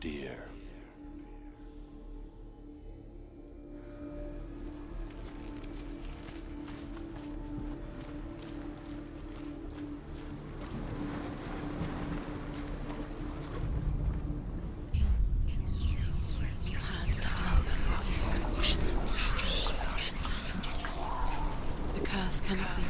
dear. You had that love, you squashed it into strength. The curse cannot be.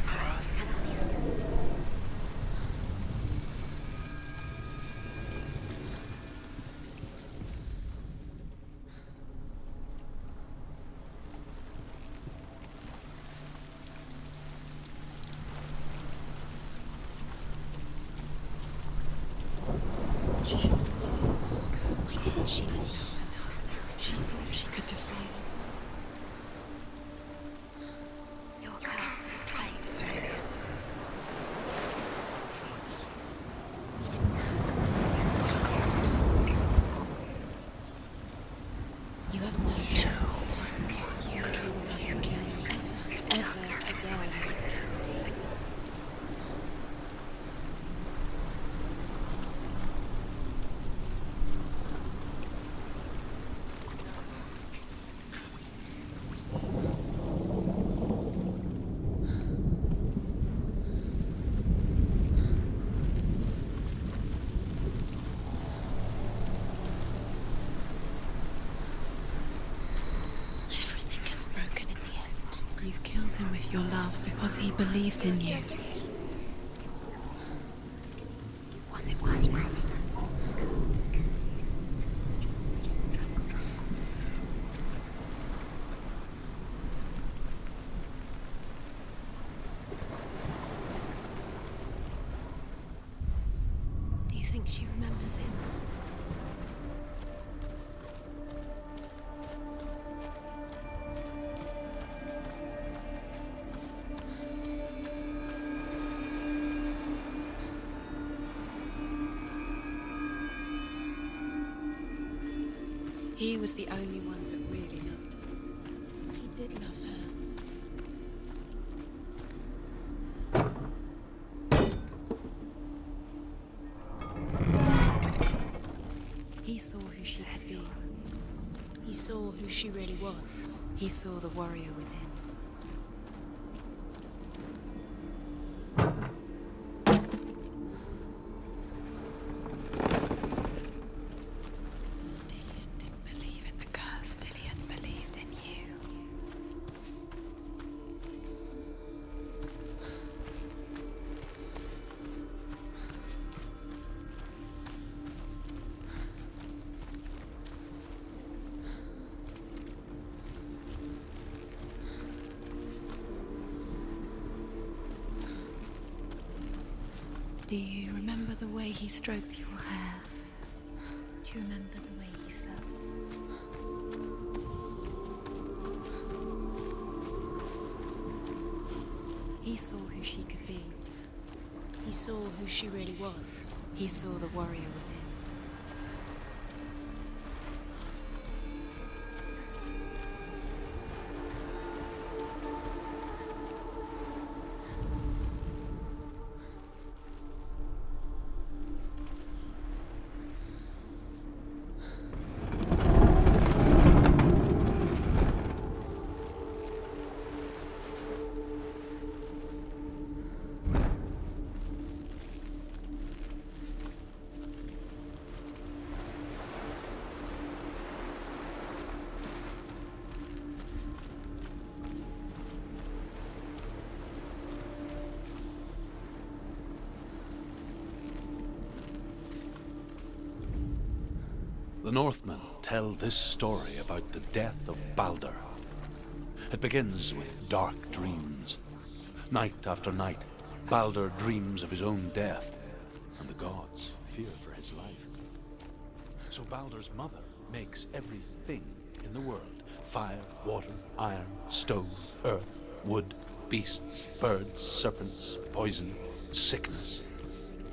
She should have listened. Why didn't she listen to him? She thought she could defy him. Your curse is played through you. You have no chance. Ever again. Everything gets broken in the end. You killed him with your love because he believed in you. Was it worth it? Do you think she remembers him? He was the only one that really loved her. He did love her. He saw who she could be. He saw who she really was. He saw the warrior within. Dillian didn't believe in the curse. Dillian believed in you. Do you remember the way he stroked your hair? Do you remember the way he felt? He saw who she could be. He saw who she really was. He saw the warrior within. The Northmen tell this story about the death of Baldur. It begins with dark dreams. Night after night, Baldur dreams of his own death, and the gods fear for his life. So Baldur's mother makes everything in the world: fire, water, iron, stone, earth, wood, beasts, birds, serpents, poison, sickness,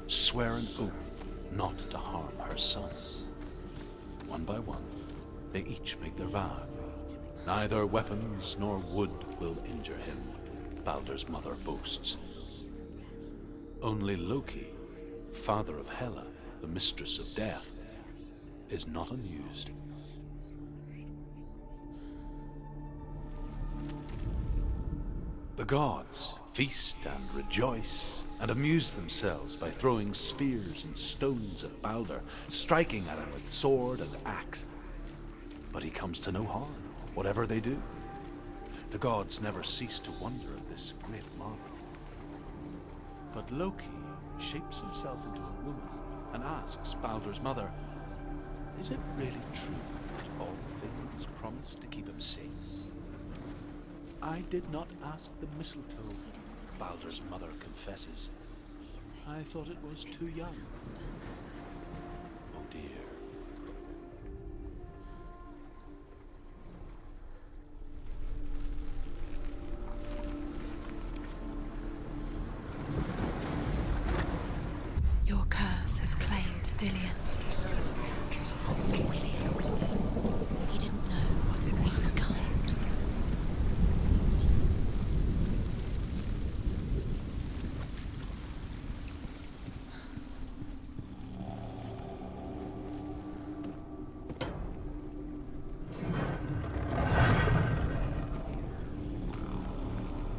swear an oath not to harm her son. One by one, they each make their vow. Neither weapons nor wood will injure him, Baldur's mother boasts. Only Loki, father of Hela, the mistress of death, is not unused. The gods feast and rejoice and amuse themselves by throwing spears and stones at Balder, striking at him with sword and axe. But he comes to no harm, whatever they do. The gods never cease to wonder at this great marvel. But Loki shapes himself into a woman and asks Balder's mother, "Is it really true that all things promise to keep him safe?" "I did not ask the mistletoe," Balder's mother confesses. "I thought it was too young." Oh dear. Your curse has claimed Dillion. He didn't know he was kind.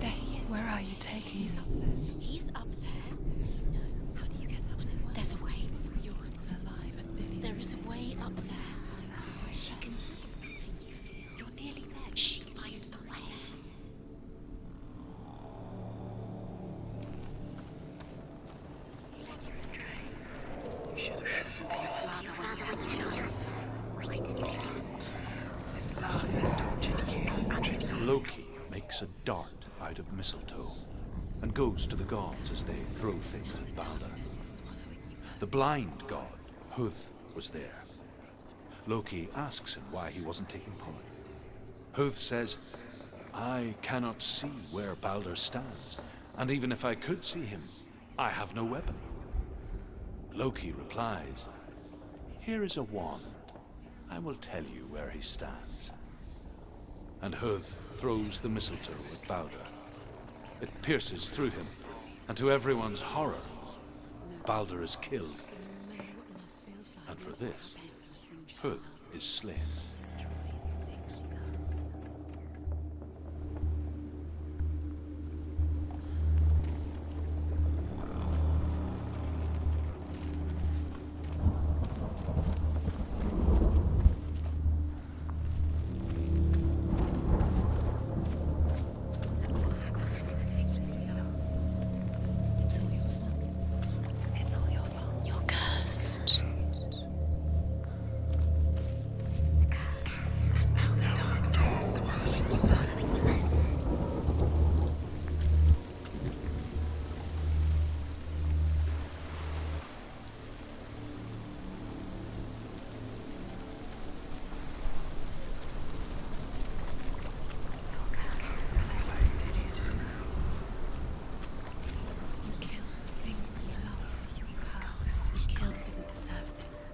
There he is. Where are you taking us? He's up there. Do you know? How do you get up there? There's a way. You're still alive and Dillion. There is a way up there. She can sense you feel. You're nearly there. She can find the way. You should have listened to your father when you were young. Why did you listen? His love has tortured you. Loki makes a dart out of mistletoe and goes to the gods as they throw things at Balder. The blind god, Huth, was there. Loki asks him why he wasn't taking part. Huth says, "I cannot see where Balder stands, and even if I could see him, I have no weapon." Loki replies, "Here is a wand. I will tell you where he stands." And Huth throws the mistletoe at Balder. It pierces through him, and to everyone's horror, Balder is killed. And for this, Huth is slain. It's all your fault. It's all your fault. You're cursed. You kill things you love. You curse. The kill didn't deserve this.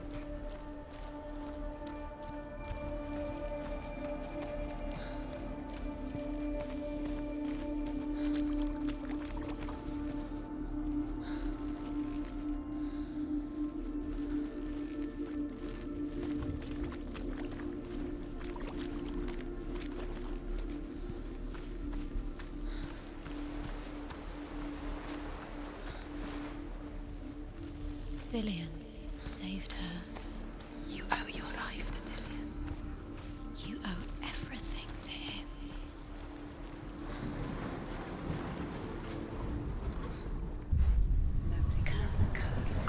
Dillion saved her. You owe your life to Dillion. You owe everything to him. Curse.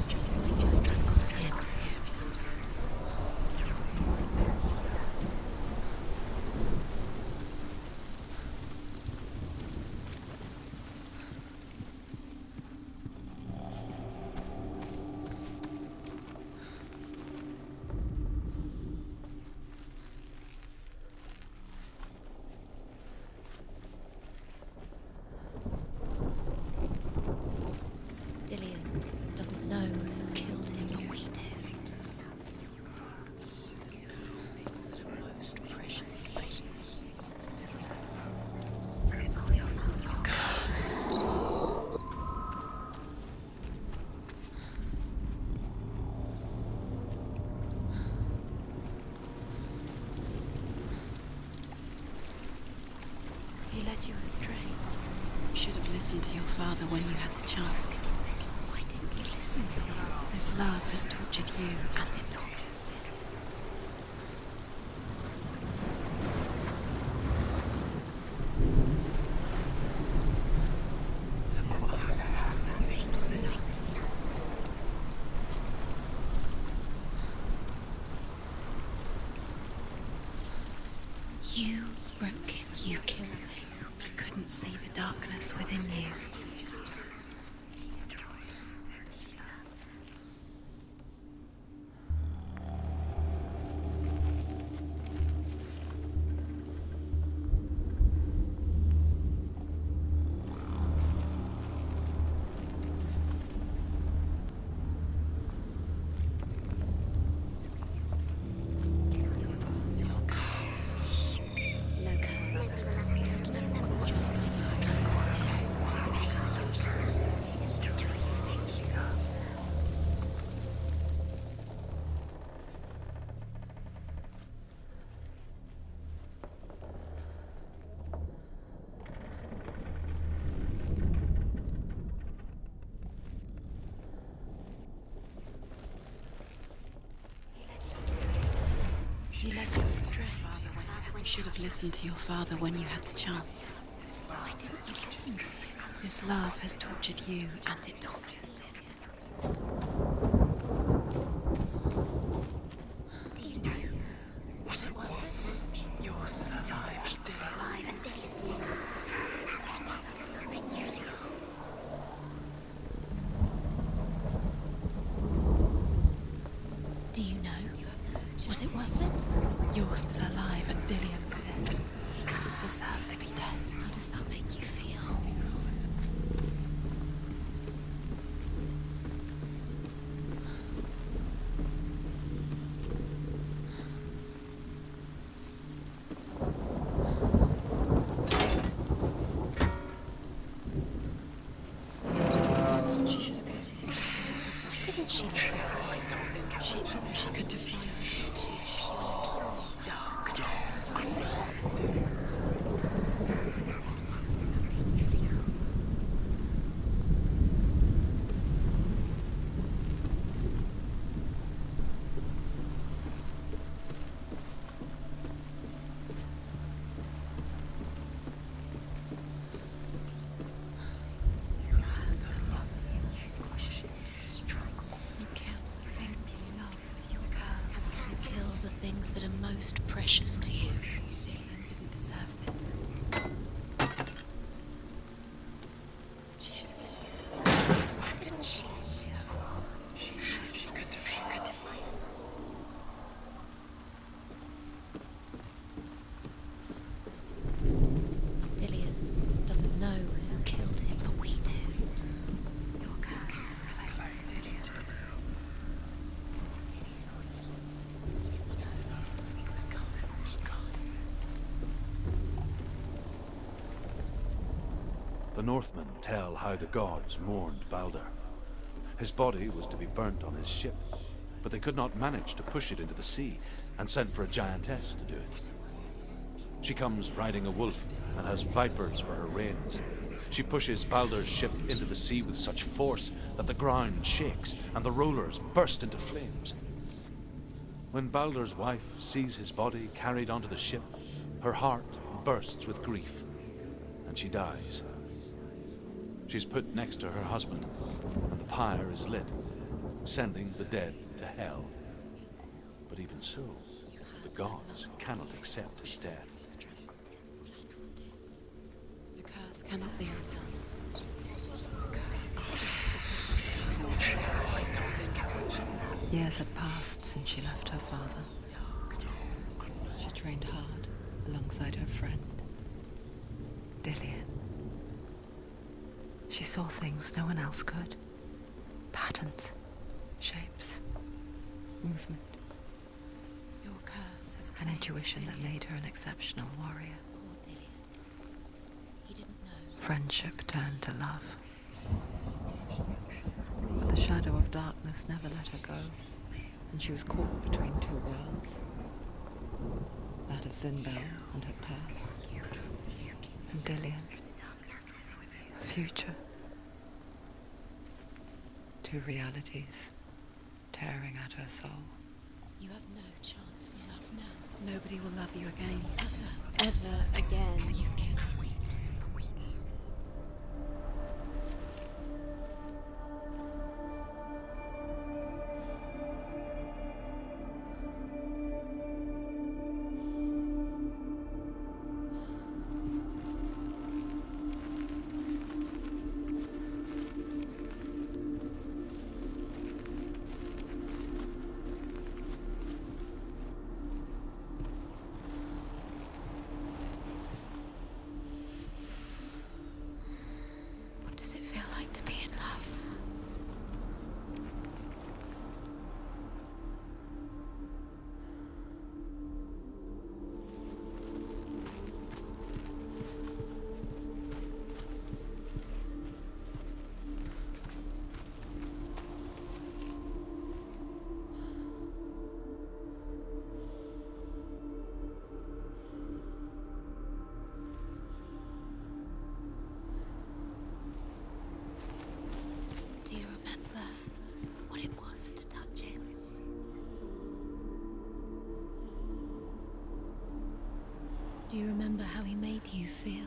Just like it strangled him. led you astray. You should have listened to your father when you had the chance. Why didn't you listen to him? This love has tortured you, And it tortures me. You broke him. You killed him. I couldn't see the darkness within you. No curse. Just strangled him. He led you astray. You should have listened to your father when you had the chance. Why didn't you listen to him? This love has tortured you, And it tortures me. Do you know? Was it worth it? You're still alive, still alive. Do you know? Was it worth it? You're still alive and Dillian's dead. He doesn't deserve to be dead. How does that make you feel? She should have listened to you. Why didn't she listen to him? She thought she could define you kill the things you love with your curse. You kill the things that are most precious to you. Dillian didn't deserve this. She could define it. Dillian doesn't know who killed him, but we do. Your curse reflects Dillian. The Northmen tell how the gods mourned Balder. His body was to be burnt on his ship, but they could not manage to push it into the sea, and sent for a giantess to do it. She comes riding a wolf and has vipers for her reins. She pushes Balder's ship into the sea with such force that the ground shakes and the rollers burst into flames. When Balder's wife sees his body carried onto the ship, her heart bursts with grief, and she dies. She's put next to her husband, and the pyre is lit, sending the dead to hell. But even so, the gods cannot accept his death. Strangled him. The curse cannot be undone. Years had passed since she left her father. She trained hard alongside her friend, Dillian. She saw things no one else could. Patterns, shapes, movement. Your curse has an intuition that made her an exceptional warrior. Poor Dillian. He didn't know. Friendship turned to love. But the shadow of darkness never let her go, and she was caught between two worlds. That of Zinbel and her past, and Dillian. A future. Two realities tearing at her soul. You have no chance for love now. Nobody will love you again. Ever again. You can. What does it feel like to be in love? Do you remember what it was to touch him? Do you remember how he made you feel?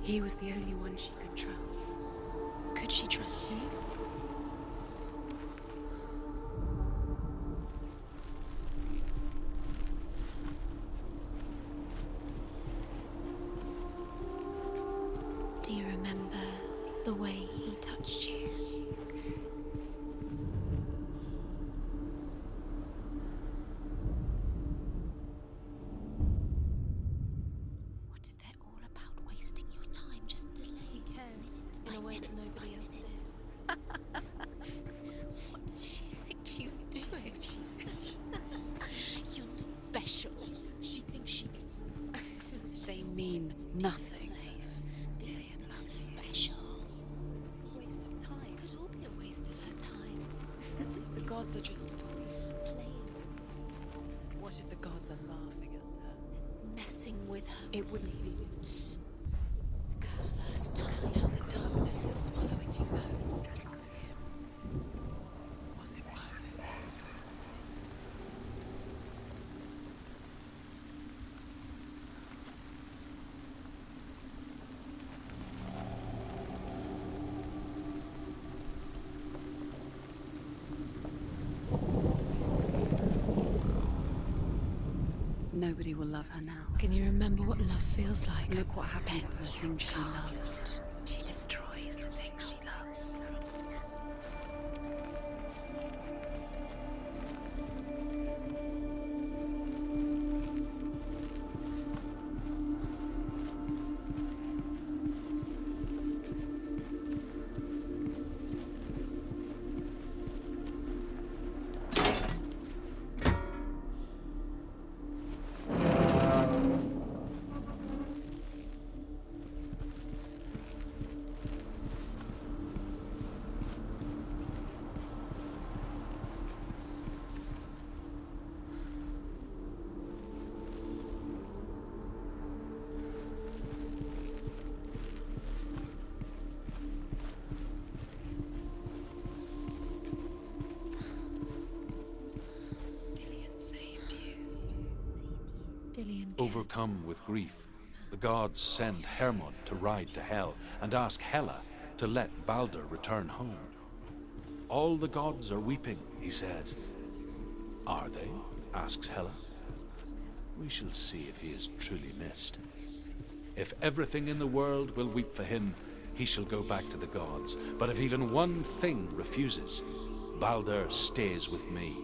He was the only one she could trust. Could she trust him? Do you remember the way he touched you? What if they're all about wasting your time, just delaying? He cared in a way that nobody else did. What does she think she's doing? You're special. She thinks she can. They mean nothing. Dillian loves special. Waste of time. Could all be a waste of her time. What if the gods are just... Playing, What if the gods are laughing at her? messing with her. It wouldn't be this. The curse. Now the darkness is swallowing you both. Nobody will love her now. Can you remember what love feels like? Look what happens to the Bet things she you loves. She destroys the things she loves. Dillian. Overcome with grief, the gods send Hermod to ride to Hell and ask Hela to let Balder return home. All the gods are weeping, he says. Are they? Asks Hela. We shall see if he is truly missed. If everything in the world will weep for him, he shall go back to the gods. But if even one thing refuses, Balder stays with me.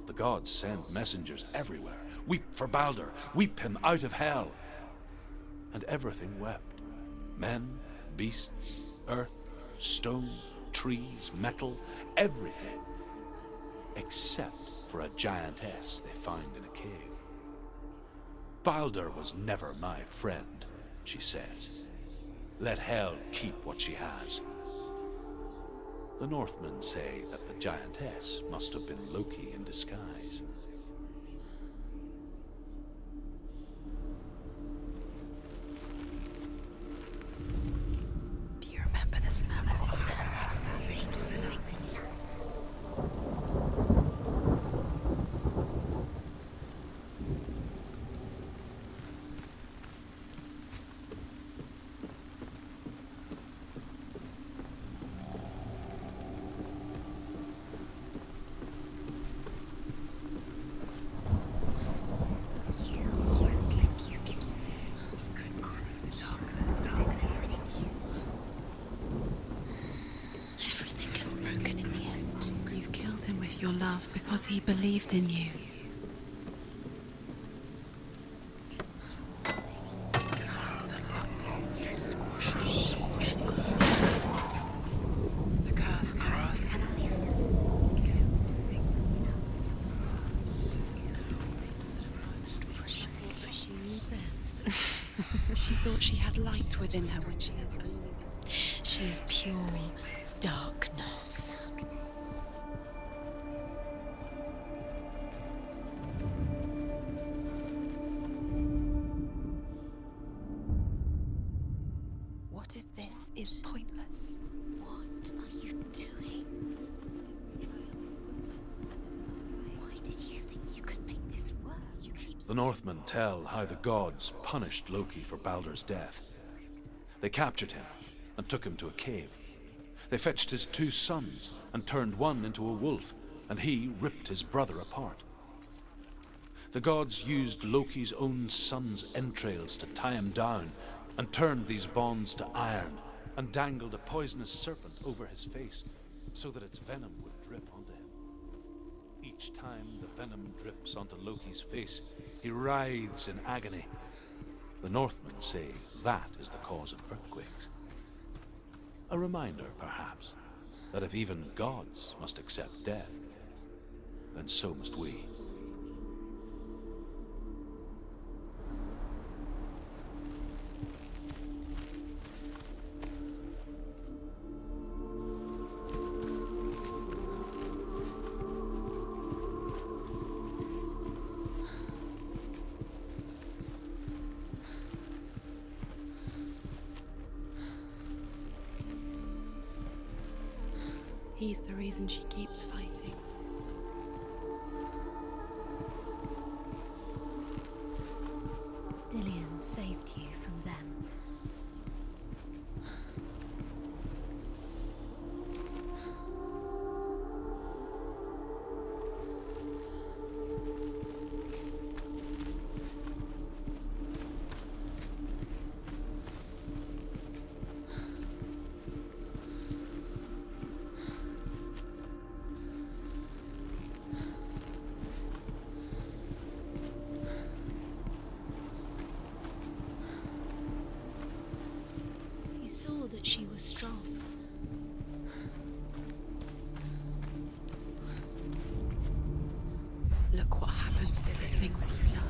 The gods send messengers everywhere. Weep for Balder, weep him out of hell. And everything wept. Men, beasts, earth, stone, trees, metal, everything. except for a giantess they find in a cave. Balder was never my friend, she says. Let Hel keep what she has. The Northmen say that the giantess must have been Loki in disguise. Do you remember the smell of his hair? Everything gets broken in the end. You killed him with your love because he believed in you. The curse crossed. She knew best. She thought she had light within her when she has only dark. She is pure darkness. What if this is pointless? What are you doing? Why did you think you could make this work? You keep The Northmen tell how the gods punished Loki for Balder's death. They captured him and took him to a cave. They fetched his 2 sons and turned one into a wolf, and he ripped his brother apart. The gods used Loki's own son's entrails to tie him down and turned these bonds to iron and dangled a poisonous serpent over his face so that its venom would drip onto him. Each time the venom drips onto Loki's face, he writhes in agony. The Northmen say that is the cause of earthquakes. A reminder, perhaps, that if even gods must accept death, then so must we. He's the reason she keeps fighting. Dillion saved you from them. You saw that she was strong. Look what happens to the things you love.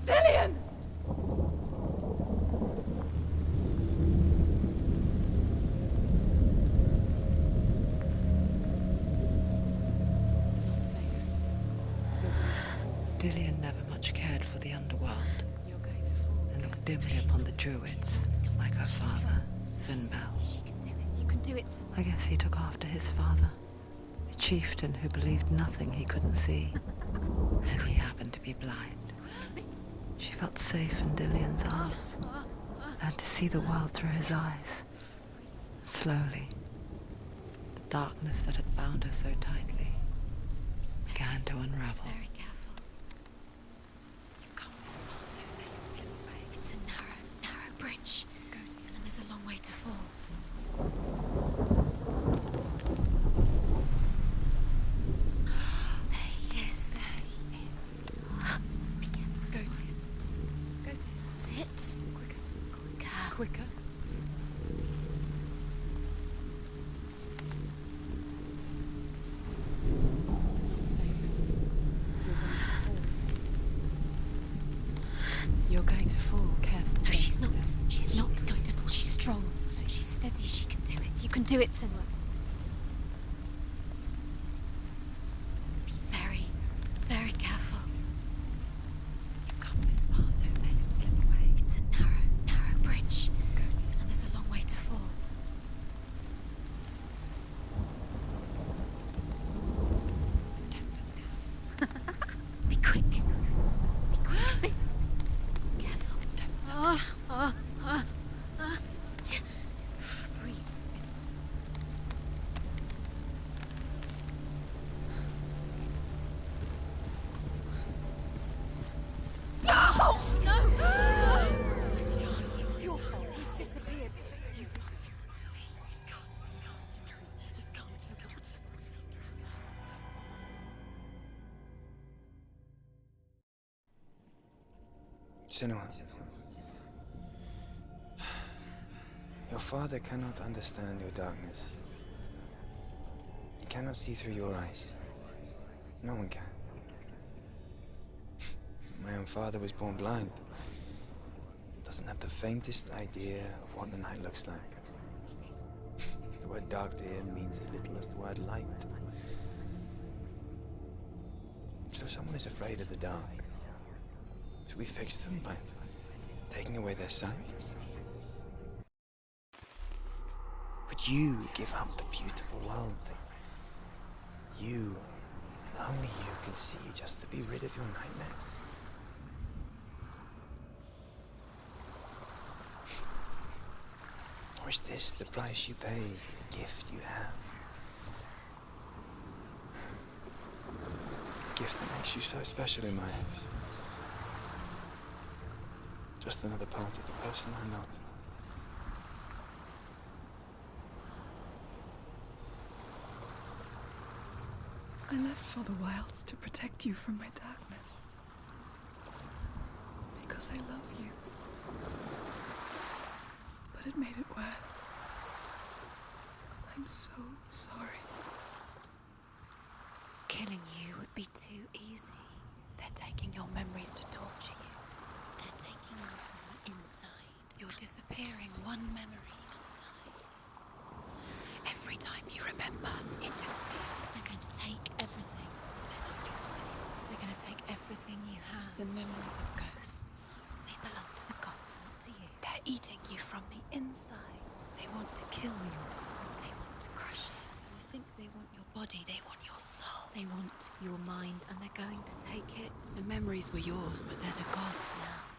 Dillian! It's not safe. Dillian never much cared for the underworld, You're going to fall. and looked dimly upon the druids, like her father, Zinbel. She can do it. You can do it, Sin. I guess he took after his father, a chieftain who believed nothing he couldn't see, and he happened to be blind. She felt safe in Dillian's arms, learned to see the world through his eyes. Slowly, the darkness that had bound her so tightly began to unravel. Very careful. You've come this far, don't let it slip away. It's a narrow bridge. And there's a long way to fall. There he is. Be careful. Go to him. That's it. Quicker. Quicker. It's not safe. You're going to fall. Careful. No, she's not. She's not going to fall. She's strong. She's steady. She can do it. You can do it, Sinwa. Be very, very careful. You've come this far, don't let it slip away. It's a narrow bridge. And there's a long way to fall. Don't look down. Be quick. Be quick. Careful. Don't look down. Breathe. No! No! Where's he gone? It's your fault. He's disappeared. You've lost him to the sea. He's gone. You've lost him. He's gone to the water. He's drowned. Senua, your father cannot understand your darkness. He cannot see through your eyes. No one can. My own father was born blind. Doesn't have the faintest idea of what the night looks like. The word dark to him means as little as the word light. So someone is afraid of the dark. Should we fix them by taking away their sight? Would you give up the beautiful world that you, and only you, can see just to be rid of your nightmares? Or is this the price you pay for the gift you have? A gift that makes you so special in my eyes. Just another part of the person I love. I left for the wilds to protect you from my darkness. Because I love you. But it made it worse. I'm so sorry. Killing you would be too easy. They're taking your memories to torture you. They're taking you from the inside. You're disappearing one memory at a time. Every time you remember, it disappears. They're going to take everything. They're not yours anymore. They're going to take everything you have. The memories of ghosts. They belong to the gods, not to you. They're eating you from the inside. They want to kill your soul. They want to crush it. You think they want your body, they want your soul. They want your mind, and they're going to take it. The memories were yours, but they're the gods now.